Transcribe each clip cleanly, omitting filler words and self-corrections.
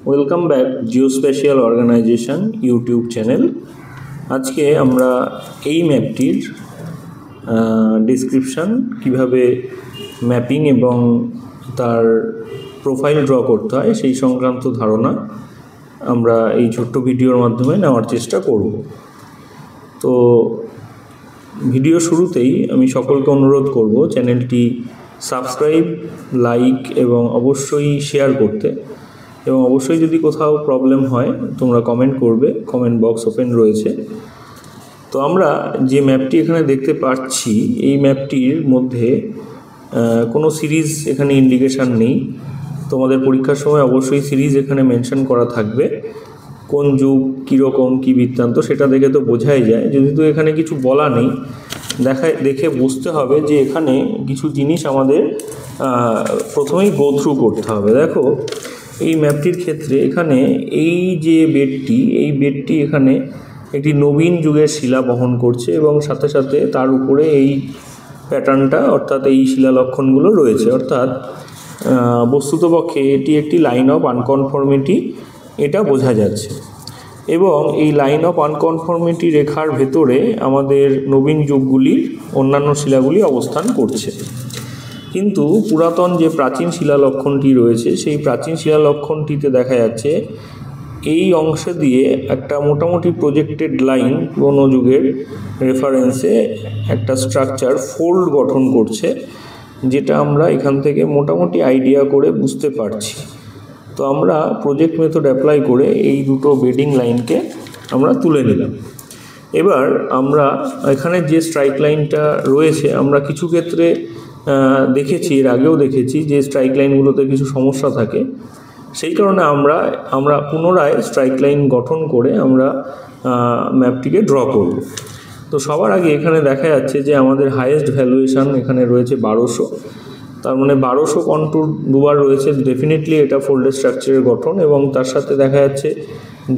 Welcome back geospatial organisation YouTube channel. আজকে আমরা এই ম্যাপটির ডিসক্রিপশান, কিভাবে ম্যাপিং এবং তার প্রোফাইল ড্র করতে হয় সেই সংক্রান্ত ধারণা আমরা এই ছোট্ট ভিডিওর মাধ্যমে নেওয়ার চেষ্টা করব। তো ভিডিও শুরুতেই আমি সকলকে অনুরোধ করব চ্যানেলটি সাবস্ক্রাইব, লাইক এবং অবশ্যই শেয়ার করতে, এবং অবশ্যই যদি কোথাও প্রবলেম হয় তোমরা কমেন্ট করবে, কমেন্ট বক্স ওপেন রয়েছে। তো আমরা যে ম্যাপটি এখানে দেখতে পাচ্ছি, এই ম্যাপটির মধ্যে কোনো সিরিজ এখানে ইন্ডিকেশান নেই। তোমাদের পরীক্ষার সময় অবশ্যই সিরিজ এখানে মেনশন করা থাকবে, কোন যুগ, কীরকম, কী বৃত্তান্ত সেটা দেখে তো বোঝাই যায়। যেহেতু এখানে কিছু বলা নেই, দেখে বুঝতে হবে যে এখানে কিছু জিনিস আমাদের প্রথমেই গো থ্রু করতে হবে। দেখো, এই ম্যাপটির ক্ষেত্রে এখানে এই যে বেডটি এখানে একটি নবীন যুগের শিলা বহন করছে, এবং সাথে সাথে তার উপরে এই প্যাটার্নটা অর্থাৎ এই শিলালক্ষণগুলো রয়েছে। অর্থাৎ বস্তুতপক্ষে এটি একটি লাইন অফ আনকনফর্মিটি, এটা বোঝা যাচ্ছে। এবং এই লাইন অফ আনকনফর্মিটি রেখার ভেতরে আমাদের নবীন যুগগুলির অন্যান্য শিলাগুলি অবস্থান করছে। কিন্তু পুরাতন যে প্রাচীন শিলালক্ষণটি রয়েছে, সেই প্রাচীন শিলালক্ষণটিতে দেখা যাচ্ছে এই অংশ দিয়ে একটা মোটামুটি প্রজেক্টেড লাইন পুরনো যুগের রেফারেন্সে একটা স্ট্রাকচার ফোল্ড গঠন করছে, যেটা আমরা এখান থেকে মোটামুটি আইডিয়া করে বুঝতে পারছি। তো আমরা প্রজেক্ট মেথড অ্যাপ্লাই করে এই দুটো বেডিং লাইনকে আমরা তুলে নিলাম। এবার আমরা এখানে যে স্ট্রাইক লাইনটা রয়েছে, আমরা কিছু ক্ষেত্রে দেখেছি, এর আগেও দেখেছি যে স্ট্রাইক লাইনগুলোতে কিছু সমস্যা থাকে। সেই কারণে আমরা পুনরায় স্ট্রাইক লাইন গঠন করে আমরা ম্যাপটিকে ড্র করব। তো সবার আগে এখানে দেখা যাচ্ছে যে আমাদের হাইয়েস্ট ভ্যালুয়েশান এখানে রয়েছে 1200, তার মানে 1200 কন্ট্যুর দুবার রয়েছে। ডেফিনেটলি এটা ফোল্ডেড স্ট্রাকচারের গঠন, এবং তার সাথে দেখা যাচ্ছে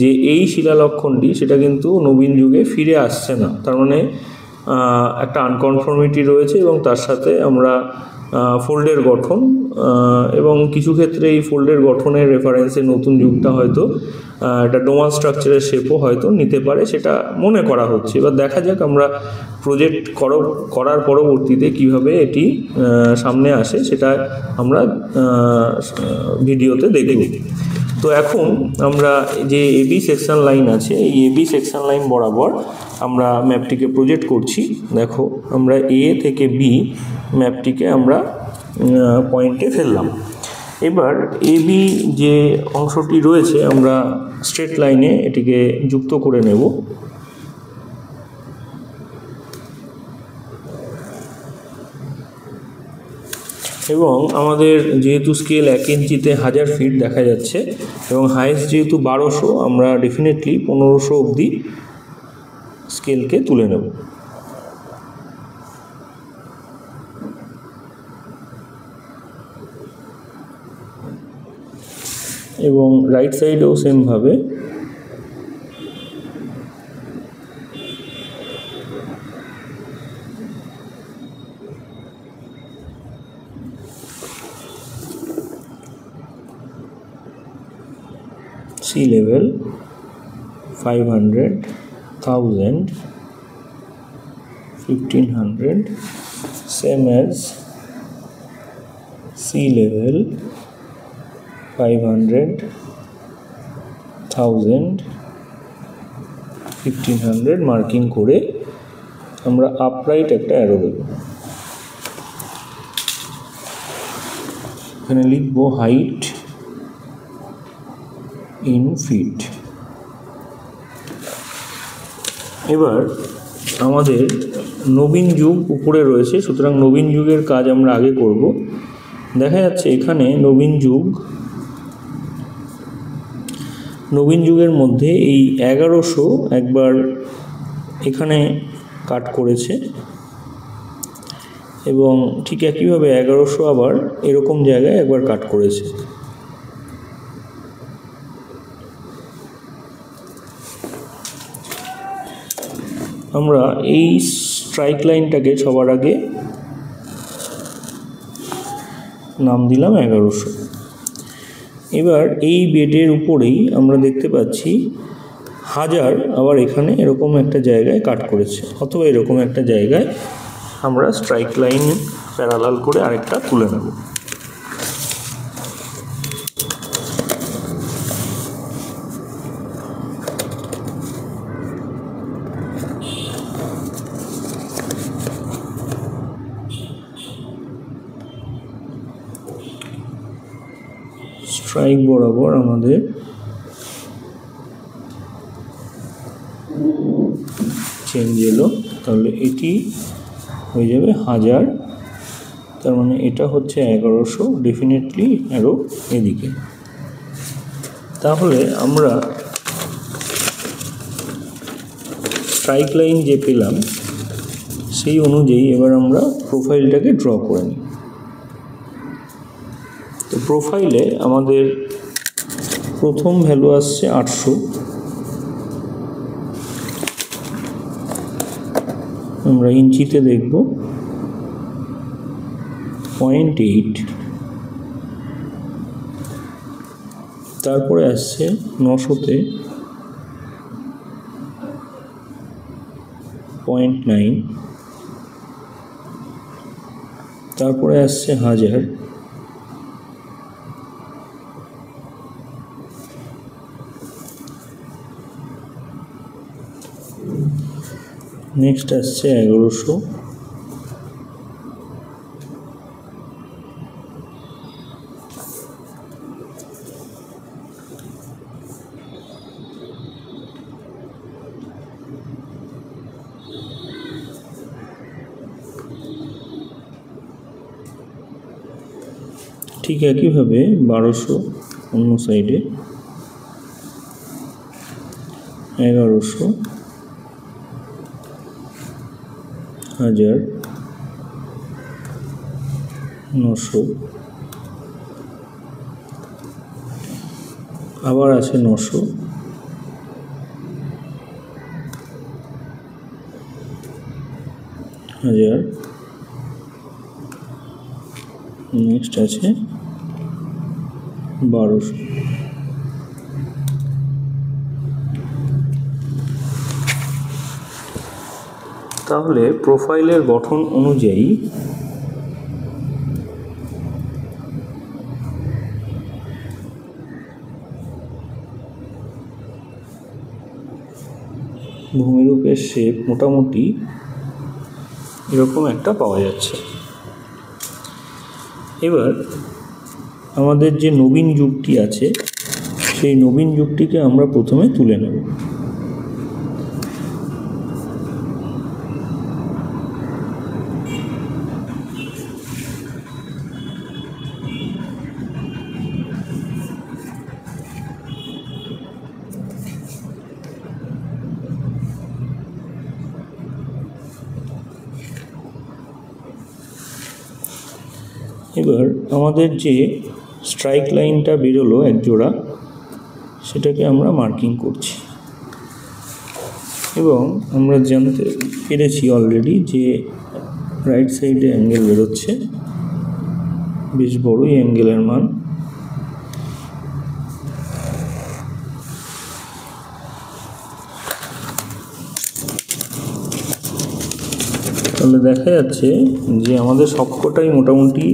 যে এই শিলালক্ষণটি সেটা কিন্তু নবীন যুগে ফিরে আসছে না। তার মানে একটা আনকনফর্মিটি রয়েছে, এবং তার সাথে আমরা ফোল্ডের গঠন, এবং কিছু ক্ষেত্রে এই ফোল্ডের গঠনের রেফারেন্সে নতুন যুগটা হয়তো একটা ডোমা স্ট্রাকচারের শেপও হয়তো নিতে পারে, সেটা মনে করা হচ্ছে। এবার দেখা যাক আমরা প্রজেক্ট করার পরবর্তীতে কিভাবে এটি সামনে আসে, সেটা আমরা ভিডিওতে দেখব। তো এখন আমরা যে এবি সেকশন লাইন আছে, এই এবি সেকশন লাইন বরাবর আমরা ম্যাপটিকে প্রজেক্ট করছি। দেখো, আমরা এ থেকে বি ম্যাপটিকে আমরা পয়েন্টে ফেললাম। এবার এবি যে অংশটি রয়েছে আমরা স্ট্রেট লাইনে এটিকে যুক্ত করে নেব। এবং আমাদের যেহেতু স্কেল 1 ইঞ্চিতে 1000 ফিট দেখা যাচ্ছে, এবং হাইয়েস্ট যেহেতু 1200, আমরা ডেফিনেটলি 1500 অবধি স্কেলকে তুলে নেব। এবং রাইট সাইডেও সেমভাবে। sea level 500, 1000, 1500, same as sea level 500, 1000, 1500 marking করে আমরা আপরাইট একটা অ্যারো দেব। এখানে লিখব হাইট ইন ফিট। এবার আমাদের নবীন যুগ উপরে রয়েছে, সুতরাং নবীন যুগের কাজ আমরা আগে করব। দেখা যাচ্ছে এখানে নবীন যুগের মধ্যে এই 1100 একবার এখানে কাট করেছে, এবং ঠিক একইভাবে 1100 আবার এরকম জায়গায় একবার কাট করেছে। আমরা এই স্ট্রাইক লাইনটাকে সবার আগে নাম দিলাম 1100। এবার এই বেডের উপরেই আমরা দেখতে পাচ্ছি 1000 আবার এখানে এরকম একটা জায়গায় কাট করেছে, অথবা এরকম একটা জায়গায় আমরা স্ট্রাইক লাইন প্যারালাল করে আরেকটা তুলে নেব। স্ট্রাইক বরাবর আমাদের চেঞ্জ এলো, তাহলে এটি হয়ে যাবে 1000, তার মানে এটা হচ্ছে 1100, ডেফিনেটলি আরও এদিকে। তাহলে আমরা স্ট্রাইক লাইন যে পেলাম সেই অনুযায়ী এবার আমরা প্রোফাইলটাকে ড্র করে নিই। তো প্রোফাইলে আমাদের প্রথম ভ্যালু আসছে 800, আমরা ইঞ্চিতে দেখব 0.8, তারপরে আসছে 900-তে 0.9, তারপরে আসছে 1000, নেক্সট আসছে 1100, ঠিক একইভাবে 1200 অন্য সাইডে, 1100, 1000, 900, আবার আছে 900, 1000, নেক্সট আছে 1200। তাহলে প্রোফাইলের গঠন অনুযায়ী ভূমিরূপের শেপ মোটামুটি এরকম একটা পাওয়া যাচ্ছে। এবার আমাদের যে নবীন যুগটি আছে সেই নবীন যুগটিকে আমরা প্রথমে তুলে নেব। এবার আমাদের যে স্ট্রাইক লাইনটা বেরোলো এক জোড়া, সেটাকে আমরা মার্কিং করছি এবং আমরা জানতে পেরেছি অলরেডি যে রাইট সাইডে অ্যাঙ্গেল বেরোচ্ছে, বেশ বড়ই অ্যাঙ্গেলের মান। তাহলে দেখা যাচ্ছে যে আমাদের সবকটাই মোটামুটি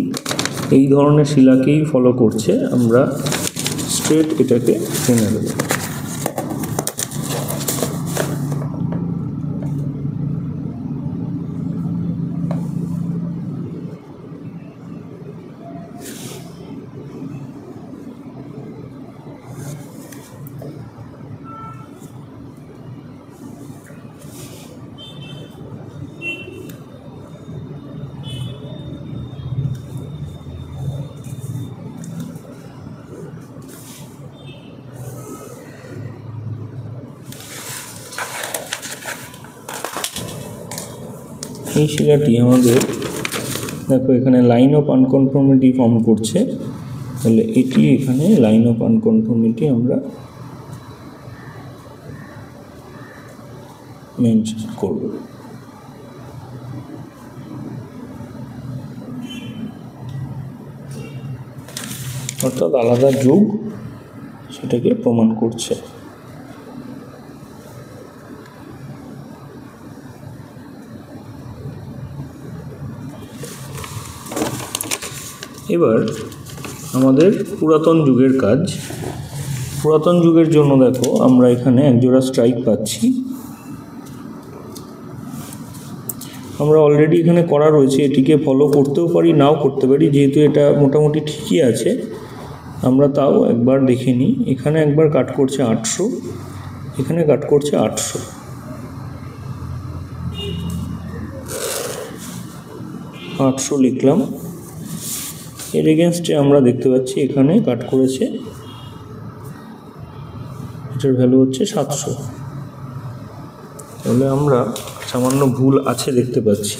এই ধরনের শিলাকেই ফলো করছে। আমরা স্ট্রেট এটাকে টেনে দেব। এই শিলাটি আমাদের দেখো এখানে লাইন অফ আনকনফর্মিটি ফর্ম করছে, তাহলে এটি এখানে লাইন অফ আনকনফর্মিটি আমরা মেনশন করব। অর্থাৎ আলাদা যোগ সেটাকে প্রমাণ করছে। এবার আমাদের পুরাতন যুগের কাজ। পুরাতন যুগের জন্য দেখো আমরা এখানে একজোড়া স্ট্রাইক পাচ্ছি। আমরা অলরেডি এখানে করা রয়েছে, এটিকে ফলো করতেও পারি নাও করতে পারি, যেহেতু এটা মোটামুটি ঠিকই আছে আমরা তাও একবার দেখে নিই। এখানে একবার কাট করছে 800, এখানে কাট করছে 800, লিখলাম। এর এগেনস্টে আমরা দেখতে পাচ্ছি এখানে কাট করেছে, এটার ভ্যালু হচ্ছে 700। তাহলে আমরা সামান্য ভুল আছে দেখতে পাচ্ছি।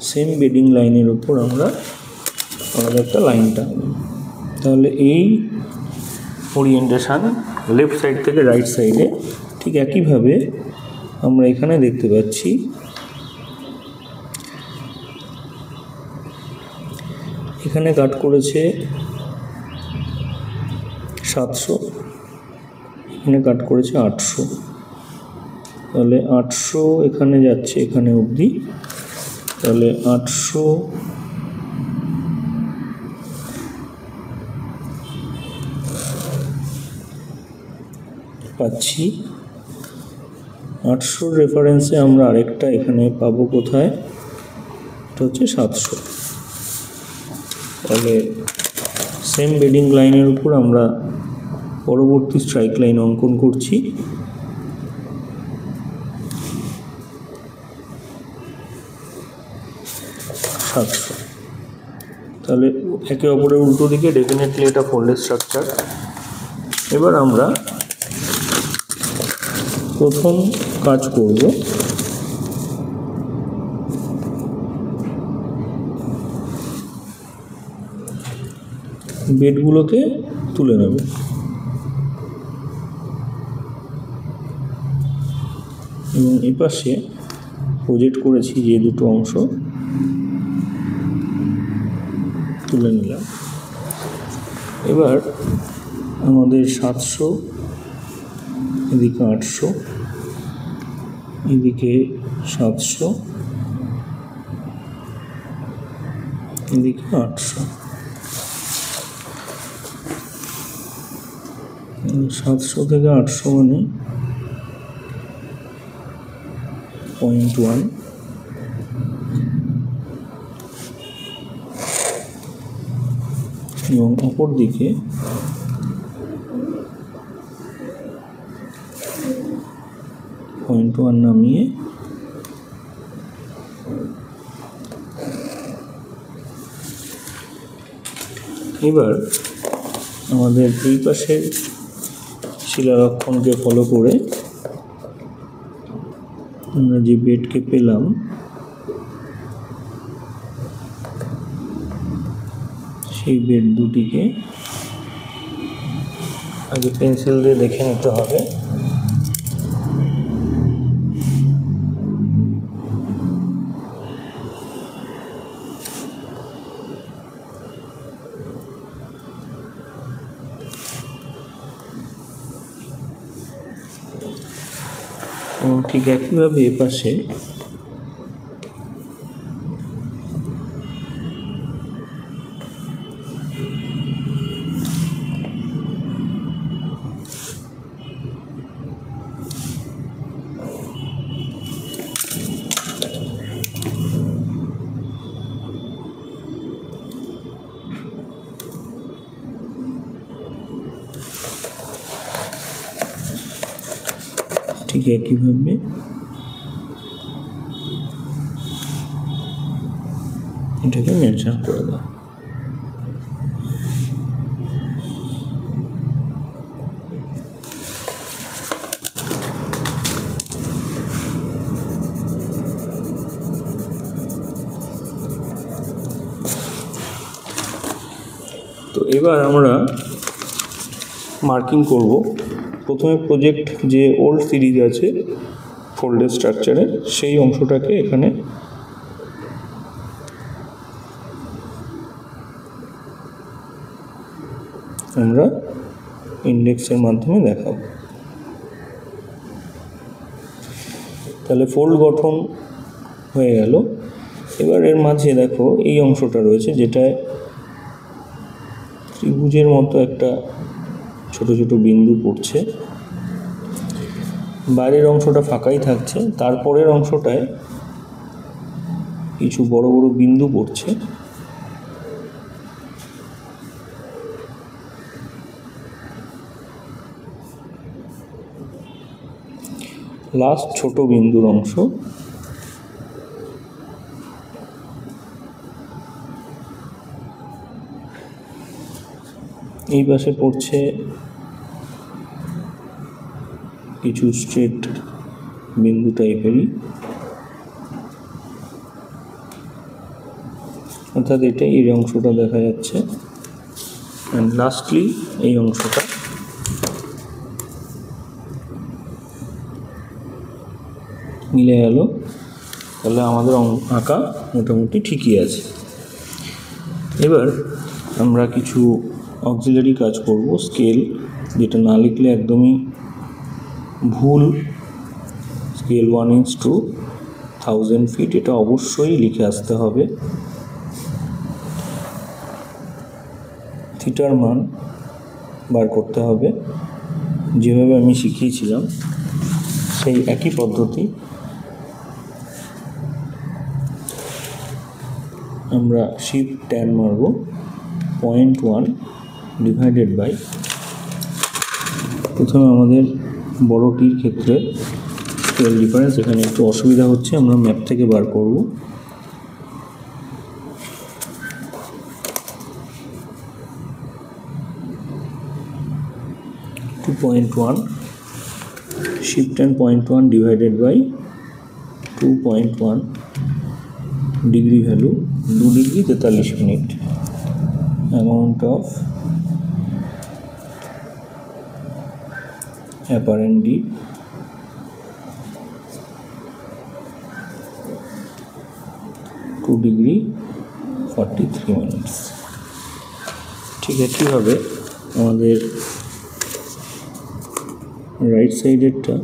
সেম বেডিং লাইনের উপর আমরা আলাদা একটা লাইন টানব। তাহলে এই ওরিয়েন্টেশন লেফট সাইড থেকে রাইট সাইডে ঠিক একইভাবে আমরা এখানে দেখতে পাচ্ছি। এখানে কাট করেছে 700, এখানে কাট করেছে 800। তাহলে 800 এখানে যাচ্ছে এখানে অবধি। তাহলে 800 পাচ্ছি। 800 রেফারেন্সে আমরা আরেকটা এখানে পাবো কোথায়, এটা হচ্ছে 700। তাহলে সেম বেডিং লাইনের উপর আমরা পরবর্তী স্ট্রাইক লাইন অঙ্কন করছি। তাহলে একে অপরের উল্টো দিকে, ডেফিনেটলি এটা ফোল্ডেড স্ট্রাকচার। এবার আমরা প্রথম কাজ করব, বেডগুলোকে তুলে নেব। এবং এপাশে প্রজেক্ট করেছি যে দুটো অংশ তুলে নিলাম। এবার আমাদের 700, এদিকে 800, এদিকে 700, এদিকে 800। 700 থেকে 800 মানে 0.1। এবং অপর দিকে 0.1 নামিয়ে এবার আমাদের এই পাশের শিলারক্ষণকে ফলো করে আমরা যে বেডকে পেলাম সেই বেড দুটিকে আগে পেন্সিল দিয়ে দেখে নিতে হবে। এবং ঠিক একইভাবে এ পাশে ঠিক একইভাবে এটাকে মেনশন করে দাও। তো এবার আমরা মার্কিং করব। প্রথমে প্রজেক্ট যে ওল্ড সিরিজ আছে ফোল্ডেড স্ট্রাকচারে, সেই অংশটাকে এখানে আমরা ইন্ডেক্সের মাধ্যমে দেখাবো। তাহলে ফোল্ড গঠন হয়ে গেল। এবার এর মাঝে দেখো এই অংশটা রয়েছে, যেটায় ত্রিভুজের মতো একটা ছোট ছোট বিন্দু পড়ছে। বাইরের অংশটা ফাঁকাই থাকছে, তারপরের অংশটায় কিছু বড় বড় বিন্দু পড়ছে। লাস্ট ছোট বিন্দুর অংশ এই পাশে পড়ছে কিছু স্ট্রেট বিন্দু টাইপেরই, অর্থাৎ এটা এই অংশটা দেখা যাচ্ছে। অ্যান্ড লাস্টলি এই অংশটা মিলে গেল। তাহলে আমাদের আঁকা মোটামুটি ঠিকই আছে। এবার আমরা কিছু অক্সিলারি কাজ করব। স্কেল, যেটা না লিখলে একদমই ভুল, স্কেল 1:1000 ফিট, এটা অবশ্যই লিখে আসতে হবে। থিটার মান বার করতে হবে, যেভাবে আমি শিখিয়েছিলাম সেই একই পদ্ধতি আমরা শিফট ট্যান মারব। 0.1 ডিভাইডেড বাই, প্রথমে আমাদের বড়টির ক্ষেত্রে স্কেল ডিফারেন্স এখানে একটু অসুবিধা হচ্ছে, আমরা ম্যাপ থেকে বার করব। Shift tan 0.1 divided by 2.1 degree value 2 degree 43 minute. Amount of apparent deep 2 degree 43 minutes. ঠিক একইভাবে আমাদের রাইট সাইডেরটা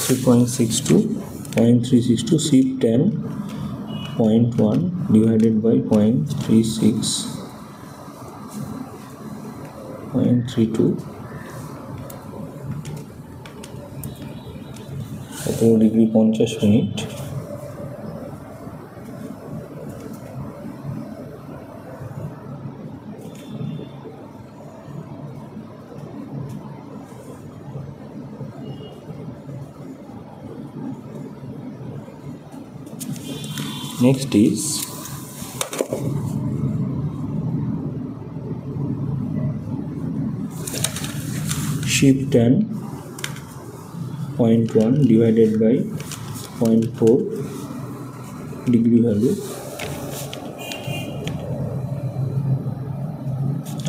.362 shift tan 0.1 divided by 0.32 17 degree 50 minute. Next is shift tan 0.1 divided by 0.4 degree value,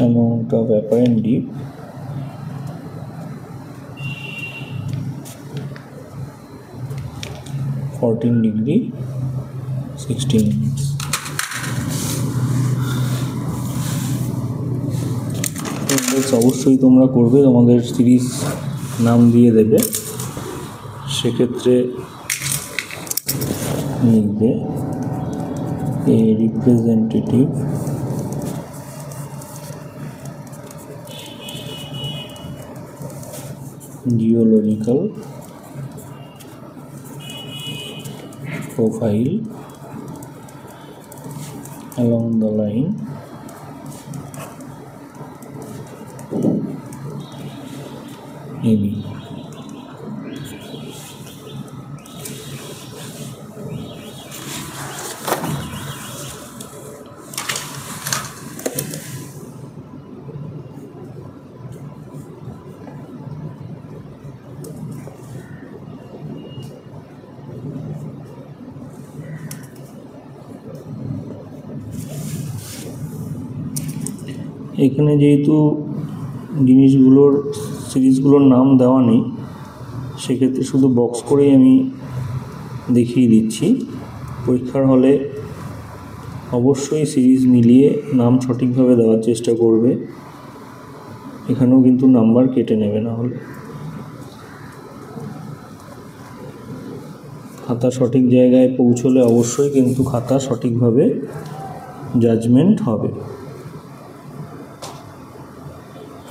amount of apparent deep 14 degree 16 minutes. অবশ্যই তোমরা করবে, তোমাদের series নাম দিয়ে দেবে। সেক্ষেত্রে লিখবে a representative geological profile along the line AB. এখানে যেহেতু জিনিসগুলোর সিরিজগুলোর নাম দেওয়া নেই, সেক্ষেত্রে শুধু বক্স করেই আমি দেখিয়ে দিচ্ছি। পরীক্ষার হলে অবশ্যই সিরিজ মিলিয়ে নাম সঠিকভাবে দেওয়ার চেষ্টা করবে। এখানেও কিন্তু নাম্বার কেটে নেবে না হলে। খাতা সঠিক জায়গায় পৌঁছলে অবশ্যই কিন্তু খাতা সঠিকভাবে জাজমেন্ট হবে।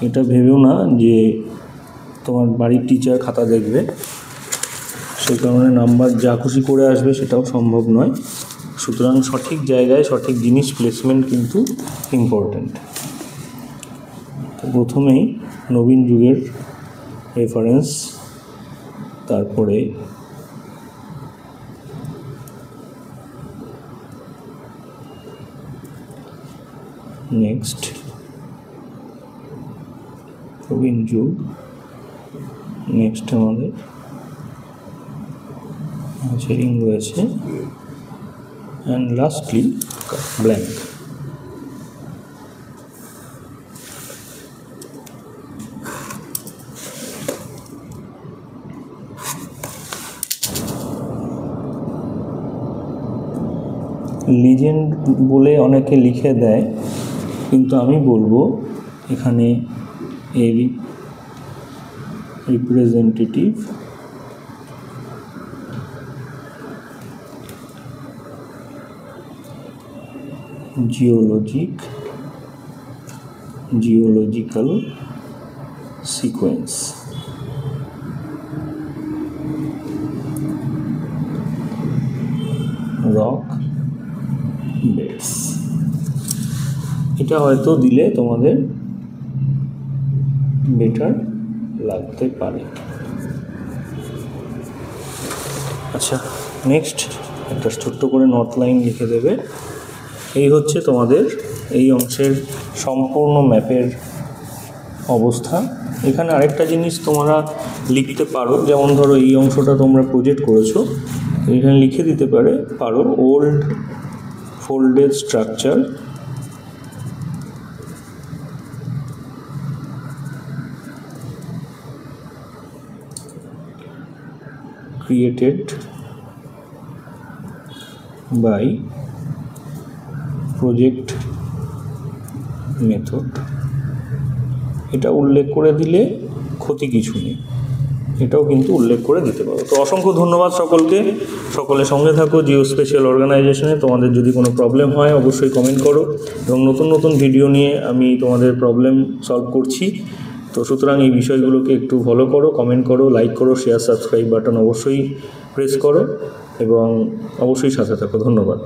এটা ভেবেও না যে তোমার বাড়ির টিচার খাতা দেখবে, সেই কারণে নাম্বার যা খুশি করে আসবে সেটাও সম্ভব নয়। সুতরাং সঠিক জায়গায় সঠিক জিনিস প্লেসমেন্ট কিন্তু ইম্পর্ট্যান্ট। তো প্রথমেই নবীন যুগের রেফারেন্স, তারপরে নেক্সট নবীন যুগ, নেক্সট আমাদের রিং রয়েছে, অ্যান্ড লাস্টলি ব্ল্যাঙ্ক। লিজেন্ড বলে অনেকে লিখে দেয়, কিন্তু আমি বলবো এখানে এর representative geological sequence. Rock beds, এটা হয়তো দিলে তোমাদের বেটার লাগতে পারে। আচ্ছা, নেক্সট একটা ছোট্ট করে নর্থ লাইন লিখে দেবে। এই হচ্ছে তোমাদের এই অংশের সম্পূর্ণ ম্যাপের অবস্থা। এখানে আরেকটা জিনিস তোমরা লিখতে পারো, যেমন ধরো এই অংশটা তোমরা প্রজেক্ট করেছো, এখানে লিখে দিতে পারো old folded structure created by project method। এটা উল্লেখ করে দিলে ক্ষতি কিছু নেই, এটাও কিন্তু উল্লেখ করে দিতে পারো। তো অসংখ্য ধন্যবাদ সকলকে, সকলে সঙ্গে থাকো জিও স্পেশাল অর্গানাইজেশনে। তোমাদের যদি কোনো প্রবলেম হয় অবশ্যই কমেন্ট করো, এবং নতুন নতুন ভিডিও নিয়ে আমি তোমাদের প্রবলেম সলভ করছি। তো সুতরাং এই বিষয়গুলোকে একটু ফলো করো, কমেন্ট করো, লাইক করো, শেয়ার, সাবস্ক্রাইব বাটন অবশ্যই প্রেস করো, এবং অবশ্যই সাথে থাকো। ধন্যবাদ।